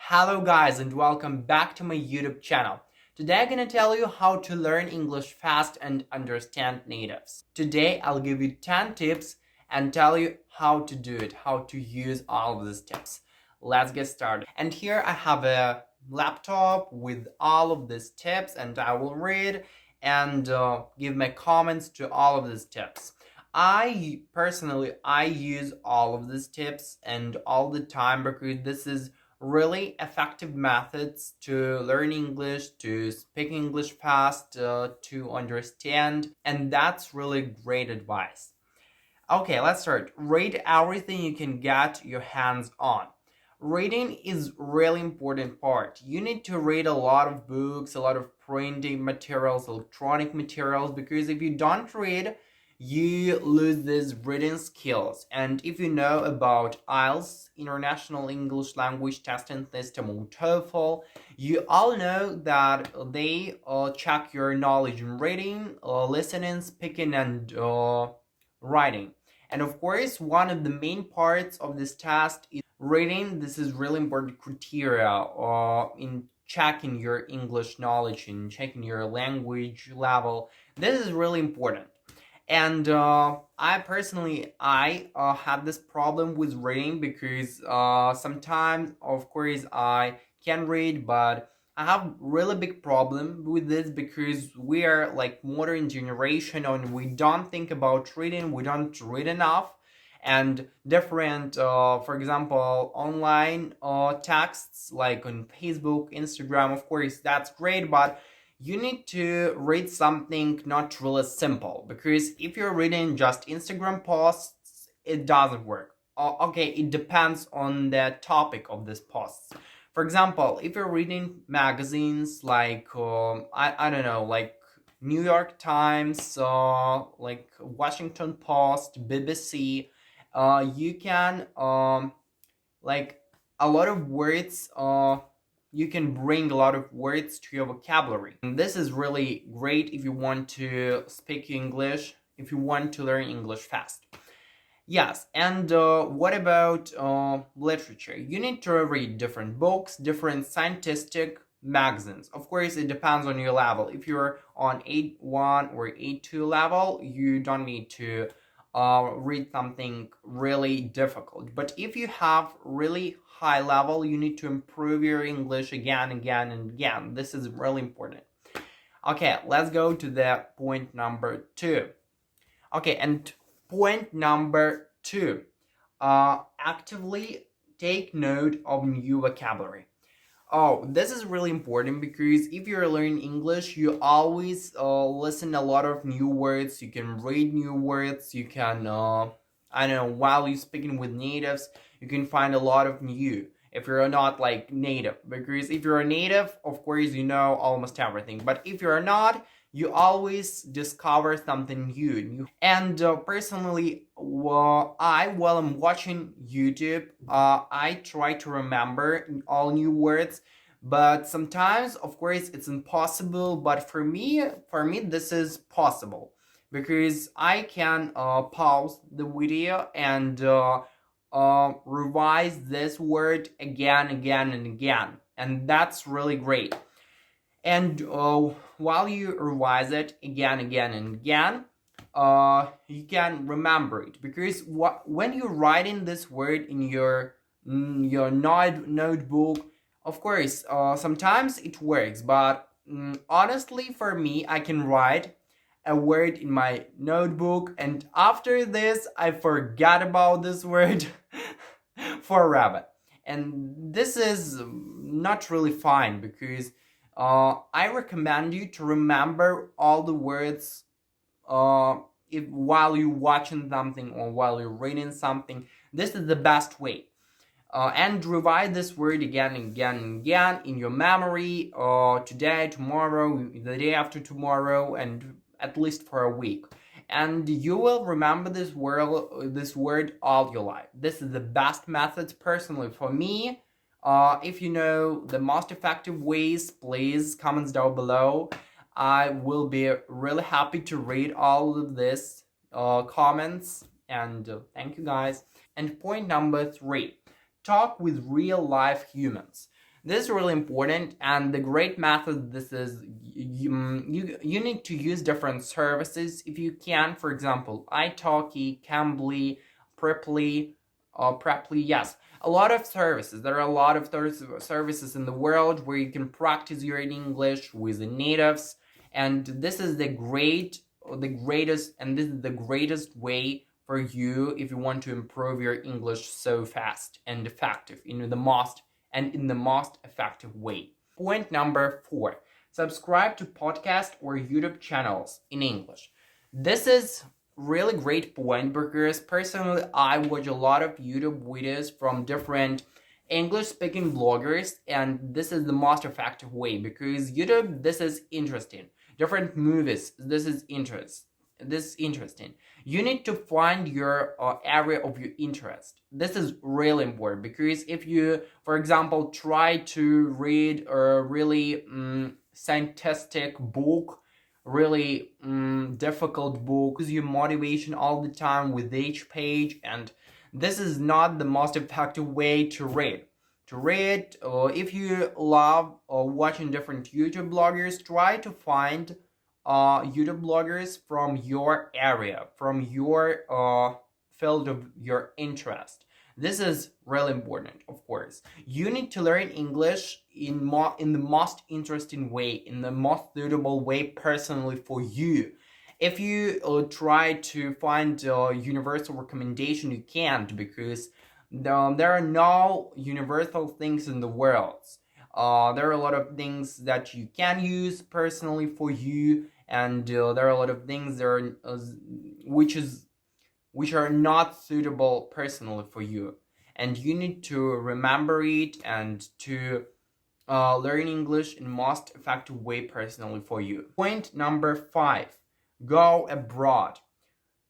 Hello guys and welcome back to my YouTube channel. Today I'm gonna tell you how to learn English fast and understand natives. Today I'll give you 10 tips and tell you how to do it, how to use all of these tips. Let's get started. And here I have a laptop with all of these tips and I will read and give my comments to all of these tips. I personally use all of these tips and all the time because this is really effective methods to learn English, to speak English fast, to understand, and that's really great advice. Okay, let's start. Read everything you can get your hands on. Reading is really important part. You need to read a lot of books, a lot of printing materials, electronic materials, because if you don't read, you lose these reading skills. And if you know about IELTS, International English Language Testing System, or TOEFL, you all know that they check your knowledge in reading, listening, speaking, and writing. And of course, one of the main parts of this test is reading. This is really important criteria in checking your English knowledge, in checking your language level. This is really important. And I personally have this problem with reading because sometimes, of course, I can read, but I have really big problem with this because we are like modern generation and we don't think about reading, we don't read enough, and different, for example, online texts like on Facebook, Instagram, of course, that's great, but you need to read something not really simple, because if you're reading just Instagram posts, it doesn't work. Okay, it depends on the topic of this posts. For example, if you're reading magazines like I don't know, like New York Times, like Washington Post, BBC, you can like a lot of words, you can bring a lot of words to your vocabulary. And this is really great if you want to speak English, if you want to learn English fast. Yes, and what about literature? You need to read different books, different scientific magazines. Of course, it depends on your level. If you're on A1 or A2 level, you don't need to read something really difficult. But if you have really high level, you need to improve your English again, again, and again. This is really important. Okay, let's go to the point number 2. Okay, and point number 2, actively take note of new vocabulary. Oh, this is really important because if you're learning English, you always listen a lot of new words. You can read new words. You can, I don't know, while you're speaking with natives, you can find a lot of new. If you're not like native, because if you're a native, of course, you know almost everything. But if you're not, you always discover something new. And personally, while I'm watching YouTube, I try to remember all new words, but sometimes, of course, it's impossible. But for me, this is possible because I can pause the video and revise this word again, again, and again, and that's really great. And while you revise it again, again, and again, you can remember it, because when you're writing this word in your notebook, of course, sometimes it works, but honestly, for me, I can write a word in my notebook, and after this, I forgot about this word forever. And this is not really fine because I recommend you to remember all the words if while you're watching something or while you're reading something. This is the best way. And revise this word again and again and again in your memory, today, tomorrow, the day after tomorrow, and at least for a week. And you will remember this word all your life. This is the best method personally for me. If you know the most effective ways, please comments down below. I will be really happy to read all of this comments, and thank you guys. And point number 3, talk with real life humans. This is really important, and the great method this is, you need to use different services if you can. For example, italki, Cambly, Preply, Preply, yes. A lot of services. There are a lot of services in the world where you can practice your English with the natives, and this is the greatest, and this is the greatest way for you if you want to improve your English so fast and effective in the most effective way. Point number 4. Subscribe to podcast or YouTube channels in English. This is really great point because personally I watch a lot of YouTube videos from different English speaking bloggers, and this is the most effective way because YouTube, this is interesting. Different movies, this is interesting. You need to find your area of your interest. This is really important because if you, for example, try to read a really scientific book, really difficult book, use your motivation all the time with each page, and this is not the most effective way to read. If you love watching different YouTube bloggers, try to find YouTube bloggers from your area, from your field of your interest. This is really important, of course. You need to learn English in the most interesting way, in the most suitable way personally for you. If you try to find a universal recommendation, you can't, because there are no universal things in the world. There are a lot of things that you can use personally for you, and there are a lot of things that are, which are not suitable personally for you, and you need to remember it and to learn English in most effective way personally for you. Point number 5: go abroad.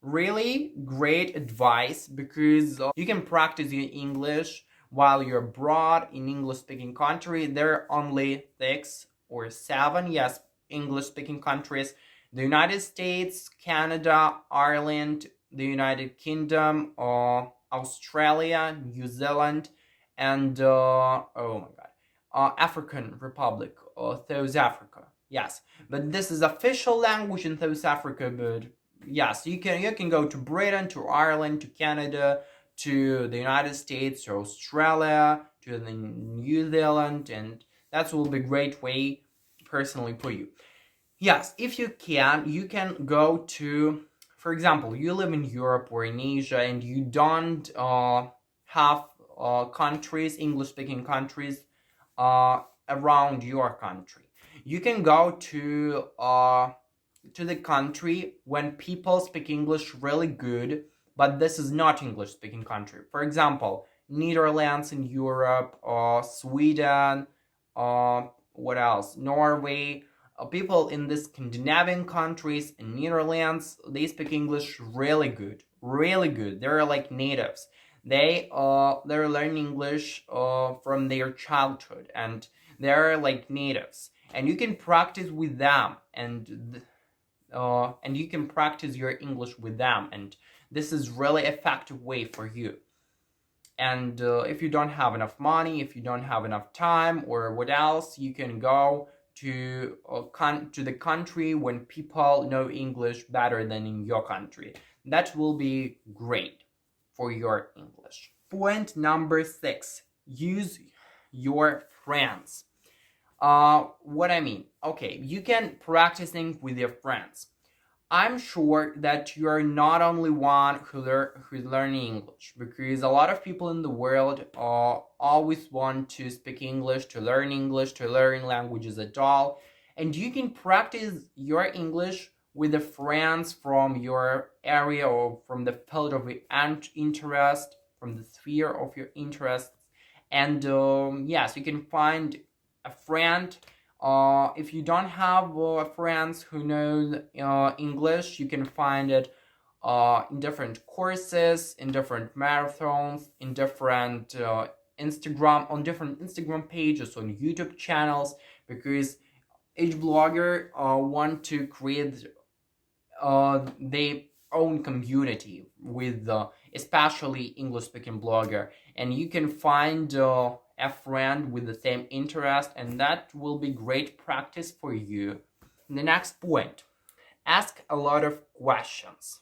Really great advice because you can practice your English while you're abroad in English speaking country. There are only 6 or 7, yes, English speaking countries: the United States, Canada, Ireland, the United Kingdom, Australia, New Zealand, and African Republic, South Africa. Yes, but this is official language in South Africa. But yes, you can go to Britain, to Ireland, to Canada, to the United States, to Australia, to the New Zealand, and that will be a great way personally for you. Yes, if you can go to, for example, you live in Europe or in Asia and you don't have countries, English-speaking countries around your country. You can go to the country when people speak English really good, but this is not English-speaking country. For example, Netherlands in Europe, Sweden, what else? Norway. People in the Scandinavian countries and Netherlands, they speak English really good, really good. They're like natives. They're learning English from their childhood, and they're like natives. And you can practice with them, and you can practice your English with them, and this is really effective way for you. And if you don't have enough money, if you don't have enough time, or what else, you can go to the country when people know English better than in your country. That will be great for your English. Point number 6: use your friends. What I mean? Okay, you can practicing with your friends. I'm sure that you are not only one who's learning English, because a lot of people in the world always want to speak English, to learn languages at all. And you can practice your English with the friends from your area or from the field of your interest, from the sphere of your interests. And yes, you can find a friend. If you don't have friends who know English, you can find it in different courses, in different marathons, in different on different Instagram pages, on YouTube channels, because each blogger want to create their own community with especially English speaking blogger, and you can find a friend with the same interest, and that will be great practice for you. The next point, ask a lot of questions.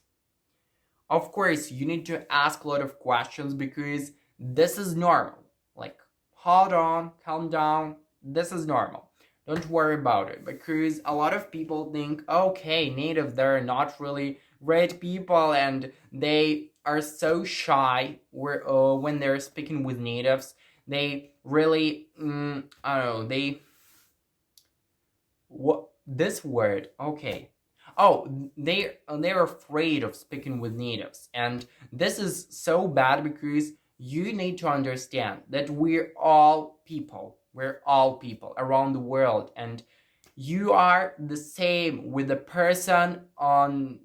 Of course, you need to ask a lot of questions because this is normal. Like, hold on, calm down, this is normal. Don't worry about it, because a lot of people think, okay, native, they're not really great people and they are so shy when they're speaking with natives. They really, I don't know, what this word, okay. Oh, they're afraid of speaking with natives, and this is so bad because you need to understand that we're all people. We're all people around the world, and you are the same with a person on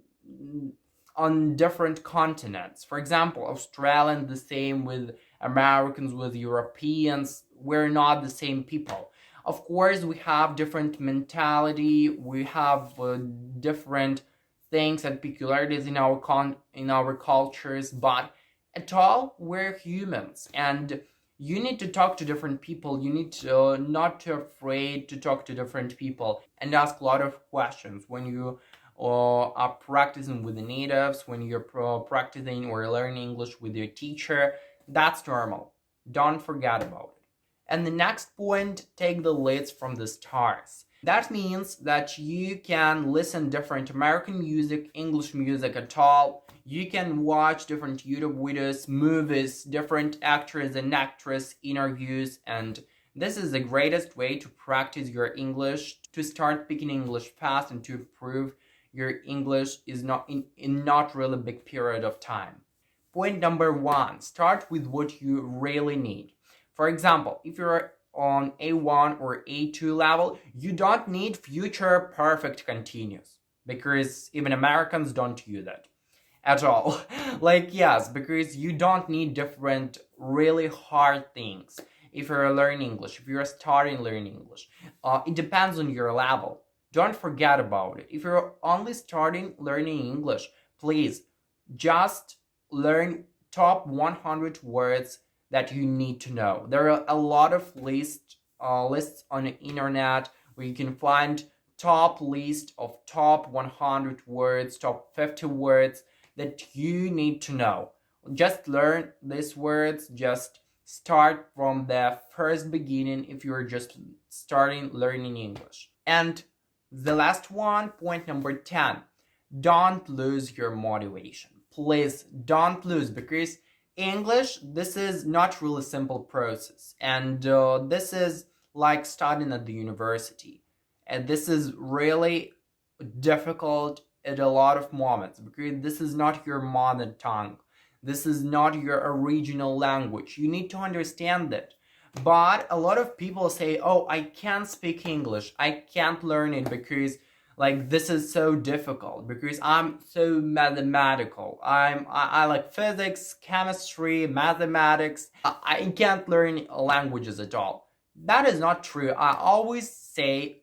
different continents. For example, Australians the same with Americans, with Europeans. We're not the same people. Of course, we have different mentality. We have different things and peculiarities in our cultures, but at all, we're humans, and you need to talk to different people. You need to not to afraid to talk to different people and ask a lot of questions when you are practicing with the natives, when you're practicing or learning English with your teacher. That's normal. Don't forget about it. And the next point, take the leads from the stars. That means that you can listen different American music, English music at all. You can watch different YouTube videos, movies, different actors and actress interviews, and this is the greatest way to practice your English, to start speaking English fast and to improve your English is not in not really big period of time. Point number 1, start with what you really need. For example, if you're on A1 or A2 level, you don't need future perfect continuous, because even Americans don't use it at all. Like, yes, because you don't need different really hard things if you're learning English, if you're starting learning English. It depends on your level. Don't forget about it. If you're only starting learning English, please just learn top 100 words that you need to know. There are a lot of lists on the internet where you can find top list of top 100 words, top 50 words that you need to know. Just learn these words, just start from the first beginning if you're just starting learning English. And the last one, point number 10, don't lose your motivation. Please don't lose, because English, this is not really simple process, and this is like studying at the university, and this is really difficult at a lot of moments, because this is not your mother tongue, this is not your original language. You need to understand that. But a lot of people say, oh, I can't speak English, I can't learn it because like this is so difficult, because I'm so mathematical. I like physics, chemistry, mathematics. I can't learn languages at all. That is not true. I always say,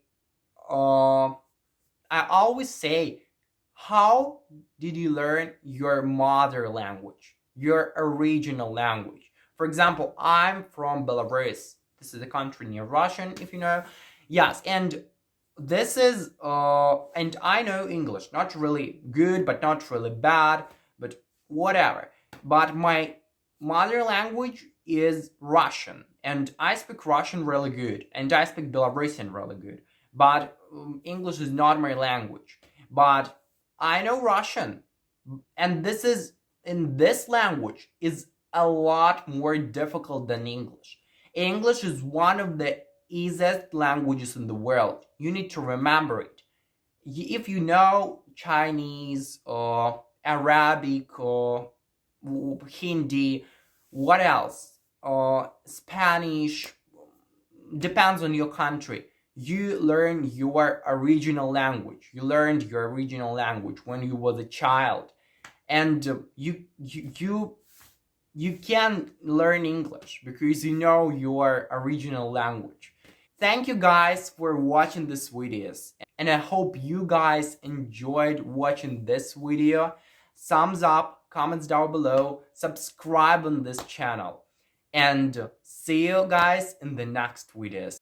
how did you learn your mother language, your original language? For example, I'm from Belarus. This is a country near Russian, if you know. Yes, and this is and I know English, not really good but not really bad, but whatever. But my mother language is Russian, and I speak Russian really good, and I speak Belarusian really good, but English is not my language. But I know Russian, and this language is a lot more difficult than English. English is one of the easiest languages in the world. You need to remember it. If you know Chinese or Arabic or Hindi, what else? Spanish, depends on your country. You learn your original language. You learned your original language when you was a child, and you can learn English because you know your original language. Thank you guys for watching this videos, and I hope you guys enjoyed watching this video. Thumbs up, comments down below, subscribe on this channel. And see you guys in the next videos.